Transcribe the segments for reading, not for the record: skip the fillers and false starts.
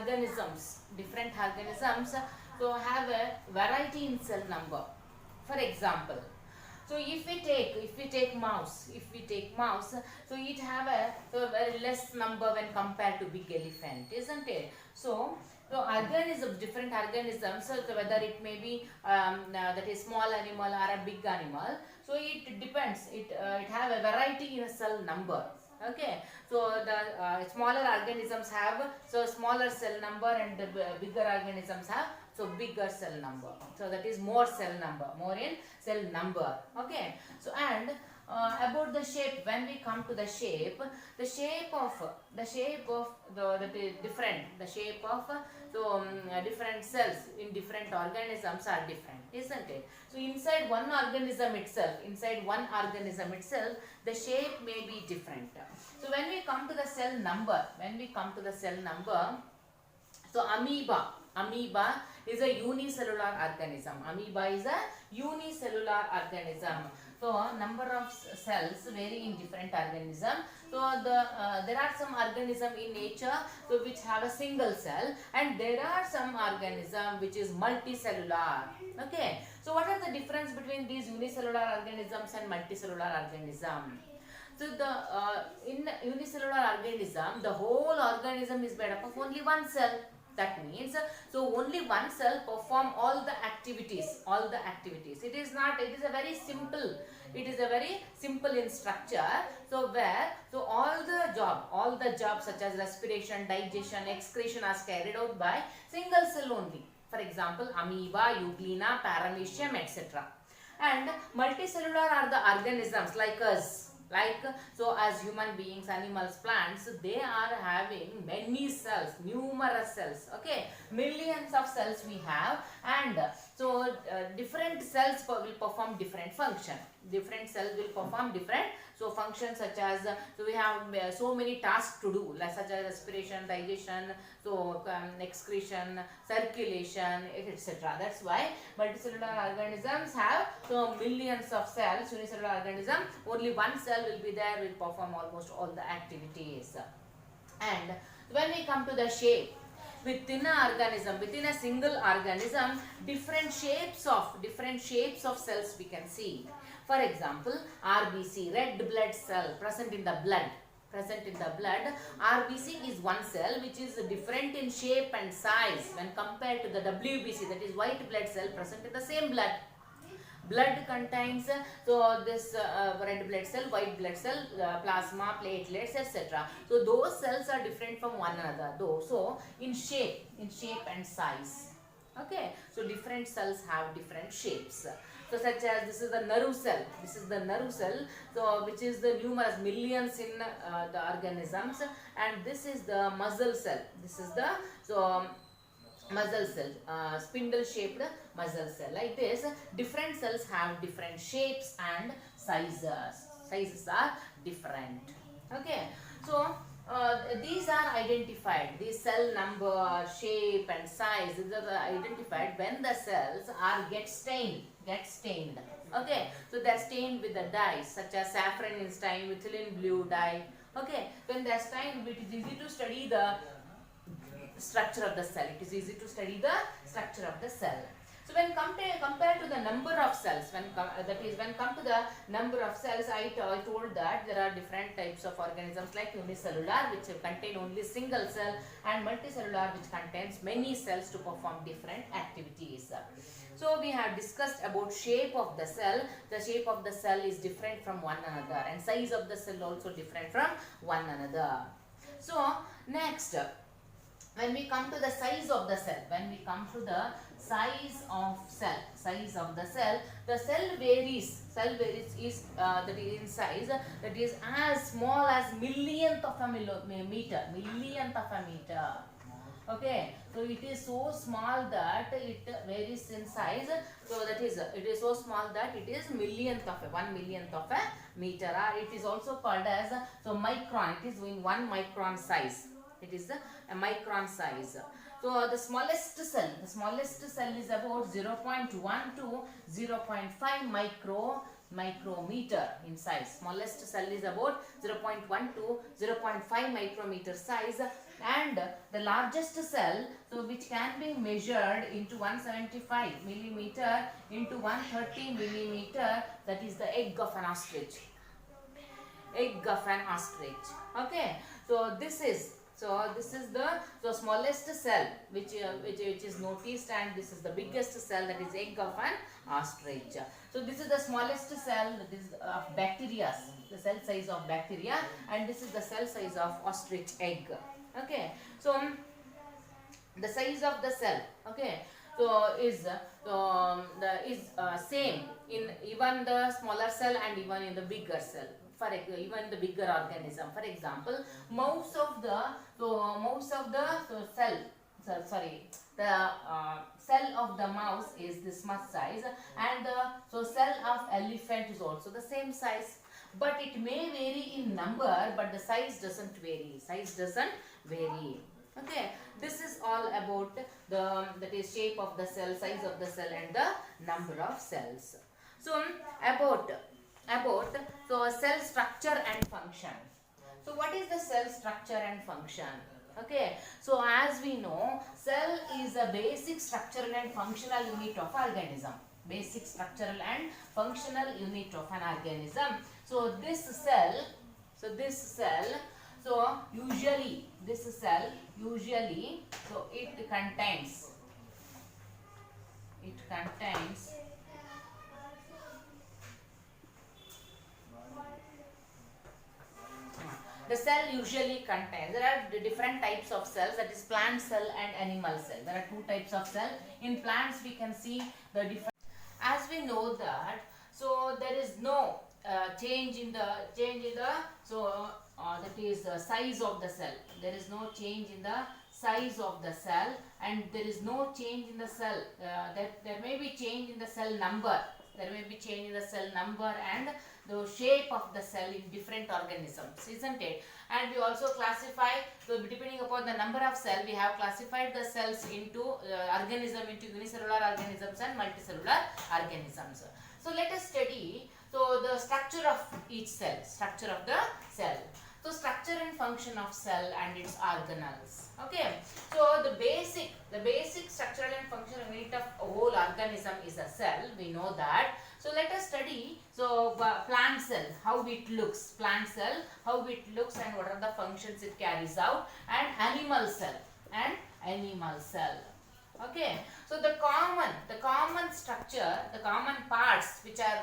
different organisms so have a variety in cell number. For example, so if we take mouse, so it have a very less number when compared to big elephant, isn't it? So organisms, different organisms, so whether it may be that is small animal or a big animal, so it depends. It have a variety in a cell number. Okay, so the smaller organisms have so smaller cell number, and the bigger organisms have so bigger cell number. So that is more cell number, more in cell number. Okay, so and about the shape, when we come to the shape, the shape of the different, the shape of different cells in different organisms are different, isn't it? So inside one organism itself, the shape may be different. So when we come to the cell number, so amoeba is a unicellular organism. So number of cells vary in different organisms. So there are some organisms in nature so which have a single cell, and there are some organisms which is multicellular. Okay. So what are the difference between these unicellular organisms and multicellular organisms? So in unicellular organism, the whole organism is made up of only one cell. That means so only one cell perform all the activities. It is a very simple in structure. So all the jobs such as respiration, digestion, excretion are carried out by single cell only. For example, amoeba, euglena, paramecium, etc. And multicellular are the organisms like us. So as human beings, animals, plants, they are having many cells, numerous cells. Okay, millions of cells we have, and so different cells will perform different function. Different cells will perform different functions, such as so we have so many tasks to do, like such as respiration, digestion, excretion, circulation, etc. That's why multicellular organisms have so millions of cells. Unicellular organism, only one cell will be there, will perform almost all the activities. And when we come to the shape, within a single organism, different shapes of cells we can see. For example, RBC, red blood cell, present in the blood. RBC is one cell which is different in shape and size when compared to the WBC, that is white blood cell, present in the same blood. Blood contains this red blood cell, white blood cell, plasma, platelets, etc. So those cells are different from one another, though. So in shape and size. Okay, so different cells have different shapes. So such as this is the nerve cell. So which is the numerous millions in the organisms, and this is the muscle cell. Muscle cell, spindle shaped muscle cell. Like this, different cells have different shapes and sizes are different. Okay, so these are identified, these cell number, shape and size, these are identified when the cells get stained. Okay, so they are stained with the dyes such as saffron is stained with methylene blue dye. Okay, when they are stained, it is easy to study the structure of the cell. So when compared to the number of cells, when come to the number of cells, I told that there are different types of organisms like unicellular, which contain only single cell, and multicellular, which contains many cells to perform different activities. So we have discussed about shape of the cell. The shape of the cell is different from one another, and size of the cell also different from one another. So next, when we come to the size of the cell, the cell varies is that is in size, that is as small as millionth of a meter. Okay, so it is so small that it varies in size. So that is, it is so small that it is 1 millionth of a meter, or it is also called as micron. It is in 1 micron size. It is a micron size. So the smallest cell is about 0.1 to 0.5 micrometer in size. Smallest cell is about 0.1 to 0.5 micrometer size, And the largest cell, so which can be measured into 175 millimeter into 130 millimeter, that is the egg of an ostrich. Egg of an ostrich. Okay, so this is the smallest cell which is noticed, and this is the biggest cell, that is egg of an ostrich. So this is the smallest cell, that is of bacteria, the cell size of bacteria, and this is the cell size of ostrich egg. Okay, so the size of the cell, okay, so is same in even the smaller cell and even in the bigger cell, for even the bigger organism. For example, most of the cell, the cell of the mouse is this much size, and the cell of elephant is also the same size, but it may vary in number, but the size doesn't vary. Okay, this is all about that is shape of the cell, size of the cell, and the number of cells. So about cell structure and function. So what is the cell structure and function? Okay, so as we know, cell is a basic structural and functional unit of organism. Basic structural and functional unit of an organism. So this cell, usually, so it contains the cell usually contains, there are different types of cells, that is plant cell and animal cell. There are two types of cell. In plants we can see the different, as we know that, so there is no change in the that is the size of the cell. There is no change in the size of the cell, and there is no change in the cell. There may be change in the cell number. There may be change in the cell number and the shape of the cell in different organisms, isn't it? And we also classify, so depending upon the number of cell, we have classified the cells into organism into unicellular organisms and multicellular organisms. So let us study the structure of each cell, structure of the cell. So structure and function of cell and its organelles. Okay. So the basic structural and functional unit of a whole organism is a cell. We know that. So let us study plant cell, how it looks. Plant cell, how it looks and what are the functions it carries out, and animal cell Okay, so the common structure, the common parts which are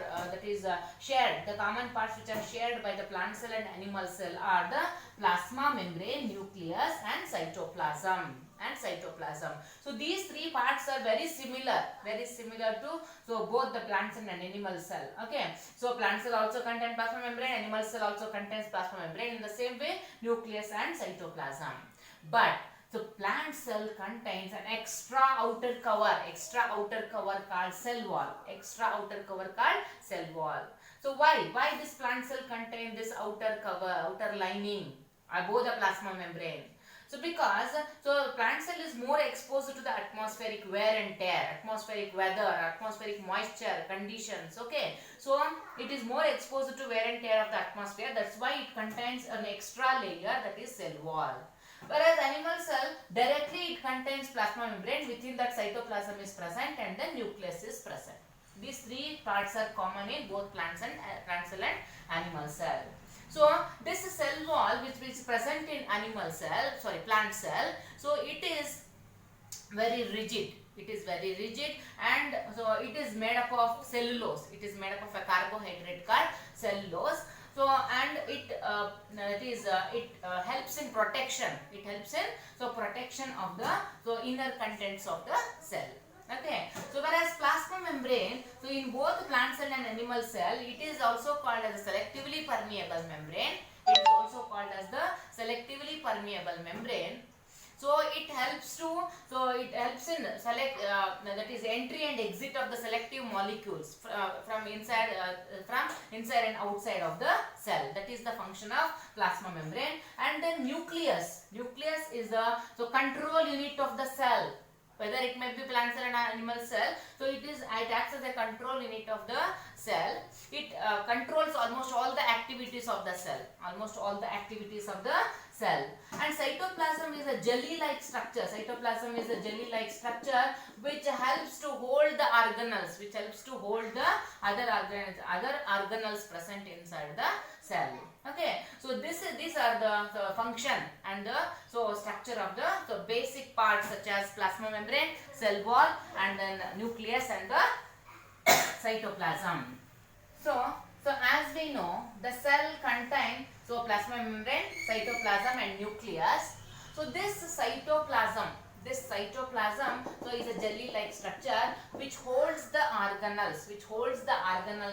shared, the common parts which are shared by the plant cell and animal cell are the plasma membrane, nucleus, and cytoplasm. So these three parts are very similar to both the plants and animal cell. Okay, so plant cell also contains plasma membrane, animal cell also contains plasma membrane. In the same way, nucleus and cytoplasm. But so plant cell contains an extra outer cover called cell wall. So why this plant cell contains this outer lining above the plasma membrane? So because plant cell is more exposed to the atmospheric wear and tear, atmospheric weather, atmospheric moisture conditions. Okay, so it is more exposed to wear and tear of the atmosphere. That's why it contains an extra layer, that is cell wall. Whereas animal cell, directly it contains plasma membrane, within that cytoplasm is present and the nucleus is present. These three parts are common in both plant cell and animal cell. So this cell wall which is present in plant cell, so it is very rigid. And so it is made up of cellulose. It is made up of a carbohydrate called cellulose. So and it helps in protection. It helps in protection of the inner contents of the cell. Okay. So whereas plasma membrane, so in both plant cell and animal cell, it is also called as a selectively permeable membrane. It is also called as the selectively permeable membrane. So it helps in that is entry and exit of the selective molecules from inside and outside of the cell. That is the function of plasma membrane. And then nucleus is the control unit of the cell, whether it may be plant cell and animal cell. So it acts as a control unit of the cell. It controls almost all the activities of the cell. cell. And cytoplasm is a jelly-like structure. Cytoplasm is a jelly-like structure which helps to hold the organelles, which helps to hold the other organelles present inside the cell. Okay, so these are the function and the structure of the basic parts such as plasma membrane, cell wall, and then nucleus and the cytoplasm. So as we know, the cell contains plasma membrane, cytoplasm, and nucleus. So this cytoplasm is a jelly-like structure which holds the organelles,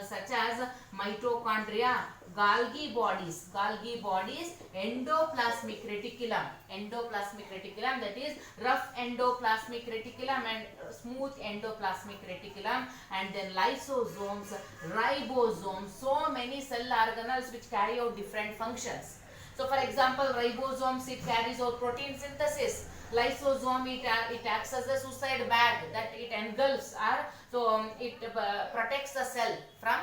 such as mitochondria, Golgi bodies, endoplasmic reticulum, that is rough endoplasmic reticulum and smooth endoplasmic reticulum, and then lysosomes, ribosomes, so many cell organelles which carry out different functions. So for example, ribosomes, it carries out protein synthesis. Lysosome, it acts as a suicide bag that it engulfs it protects the cell from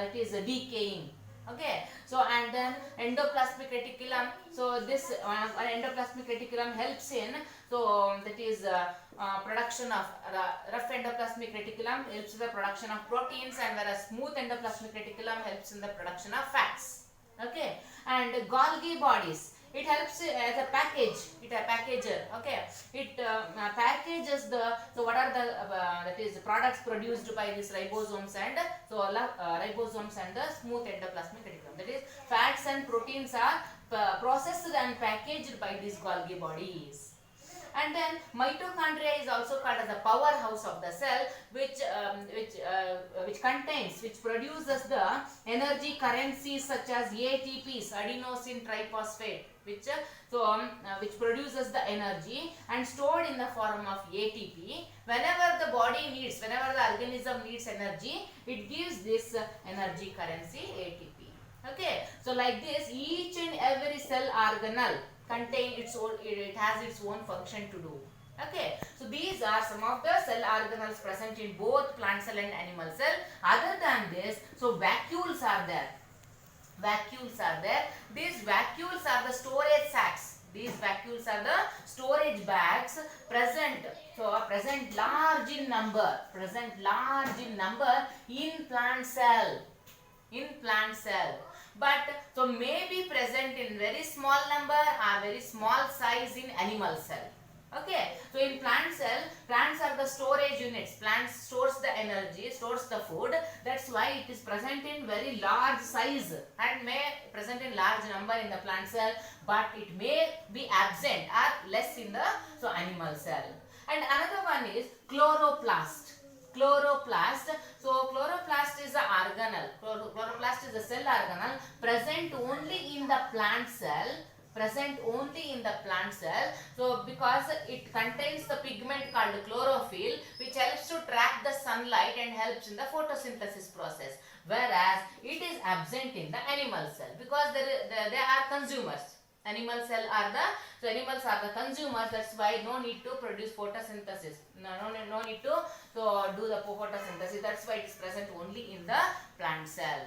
it is decaying. Okay, so and then endoplasmic reticulum, this endoplasmic reticulum helps in that is production of rough endoplasmic reticulum helps in the production of proteins, and whereas smooth endoplasmic reticulum helps in the production of fats. Okay, and Golgi bodies, it helps as a package. It a packager. Okay, it packages what are the that is products produced by these ribosomes and ribosomes and the smooth endoplasmic reticulum. That is, fats and proteins are processed and packaged by these Golgi bodies. And then mitochondria is also called as the powerhouse of the cell, which produces the energy currencies such as ATPs, adenosine triphosphate, which produces the energy and stored in the form of ATP. Whenever the organism needs energy, it gives this energy currency ATP. Okay, so like this, each and every cell organelle it has its own function to do. Okay, so these are some of the cell organelles present in both plant cell and animal cell. Other than this, vacuoles are there. These vacuoles are the storage sacs. These vacuoles are the storage bags present large in number in plant cell. But may be present in very small number or very small size in animal cell. Okay, so in plant cell, plants are the storage units. Plants stores the energy, stores the food. That's why it is present in very large size and may present in large number in the plant cell, but it may be absent or less in the animal cell. And another one is chloroplast. So chloroplast is the organelle. Chloroplast is the cell organelle present only in the plant cell. So because it contains the pigment called chlorophyll, which helps to trap the sunlight and helps in the photosynthesis process. Whereas it is absent in the animal cell because they are consumers. Animals are the consumers. That's why no need to produce photosynthesis. No need to do the photosynthesis. That's why it is present only in the plant cell.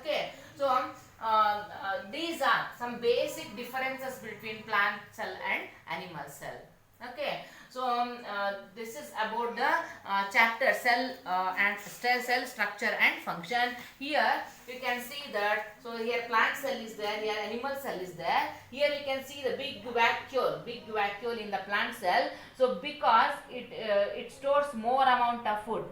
Okay, so these are some basic differences between plant cell and animal cell. Okay, so this is about the chapter cell and cell structure and function. Here you can see that, so here plant cell is there, here animal cell is there. Here you can see the big vacuole in the plant cell. So because it stores more amount of food,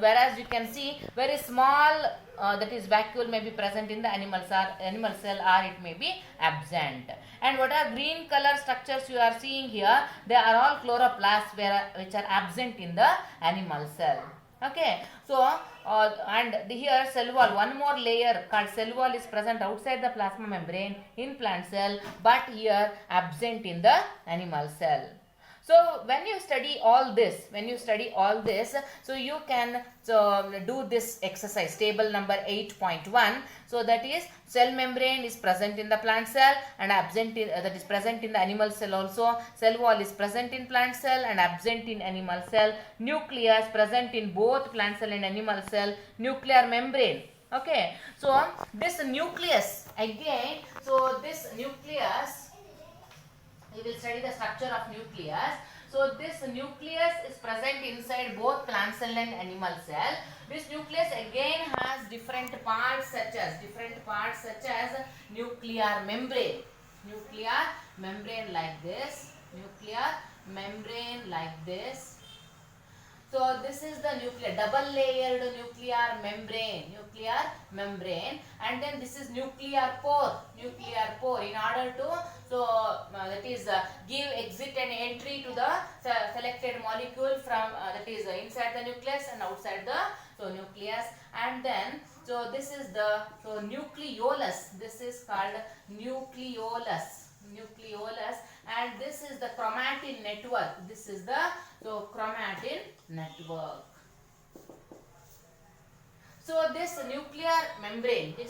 whereas you can see very small that is vacuole may be present in the animal cell or it may be absent. And what are green color structures you are seeing here? They are all chloroplasts which are absent in the animal cell. Okay, so and here cell wall, one more layer called cell wall is present outside the plasma membrane in plant cell, but here absent in the animal cell. So when you study all this, so you can do this exercise, table number 8.1. So that is, cell membrane is present in the plant cell and absent in, that is present in the animal cell also. Cell wall is present in plant cell and absent in animal cell. Nucleus present in both plant cell and animal cell. Nuclear membrane. Okay, so this nucleus Again, so this nucleus, we will study the structure of nucleus. So this nucleus is present inside both plant cell and animal cell. This nucleus again has different parts such as nuclear membrane. Nuclear membrane like this. Nuclear membrane like this. So this is the double layered nuclear membrane, and then this is nuclear pore in order to that is give exit and entry to the selected molecule from that is inside the nucleus and outside the nucleus. And then this is the nucleolus. This is called nucleolus, and this is the chromatin network. This is the chromatin network. So this nuclear membrane which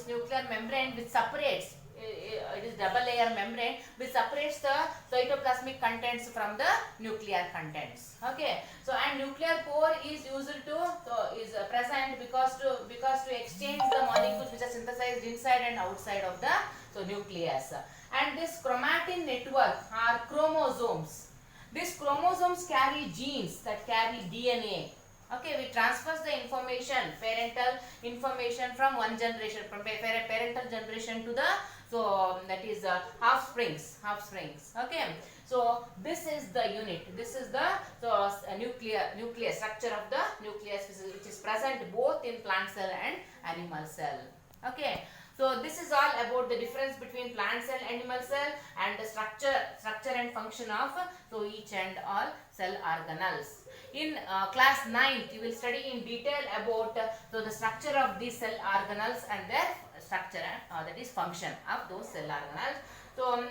separates, it is double layer membrane which separates the cytoplasmic contents from the nuclear contents. Okay, so and nuclear pore is used to is present because to exchange the molecules which are synthesized inside and outside of the nucleus. And this chromatin network are chromosomes. These chromosomes carry genes that carry DNA. Okay, we transfers the information, parental information from one generation, from parental generation to the that is offsprings. Okay, so this is the unit. This is the nucleus structure of the nucleus, which is present both in plant cell and animal cell. Okay. So this is all about the difference between plant cell, animal cell, and the structure and function of each and all cell organelles. In class 9th, you will study in detail about the structure of these cell organelles and their structure, that is function of those cell organelles. So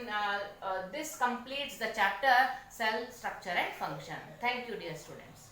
this completes the chapter cell structure and function. Thank you, dear students.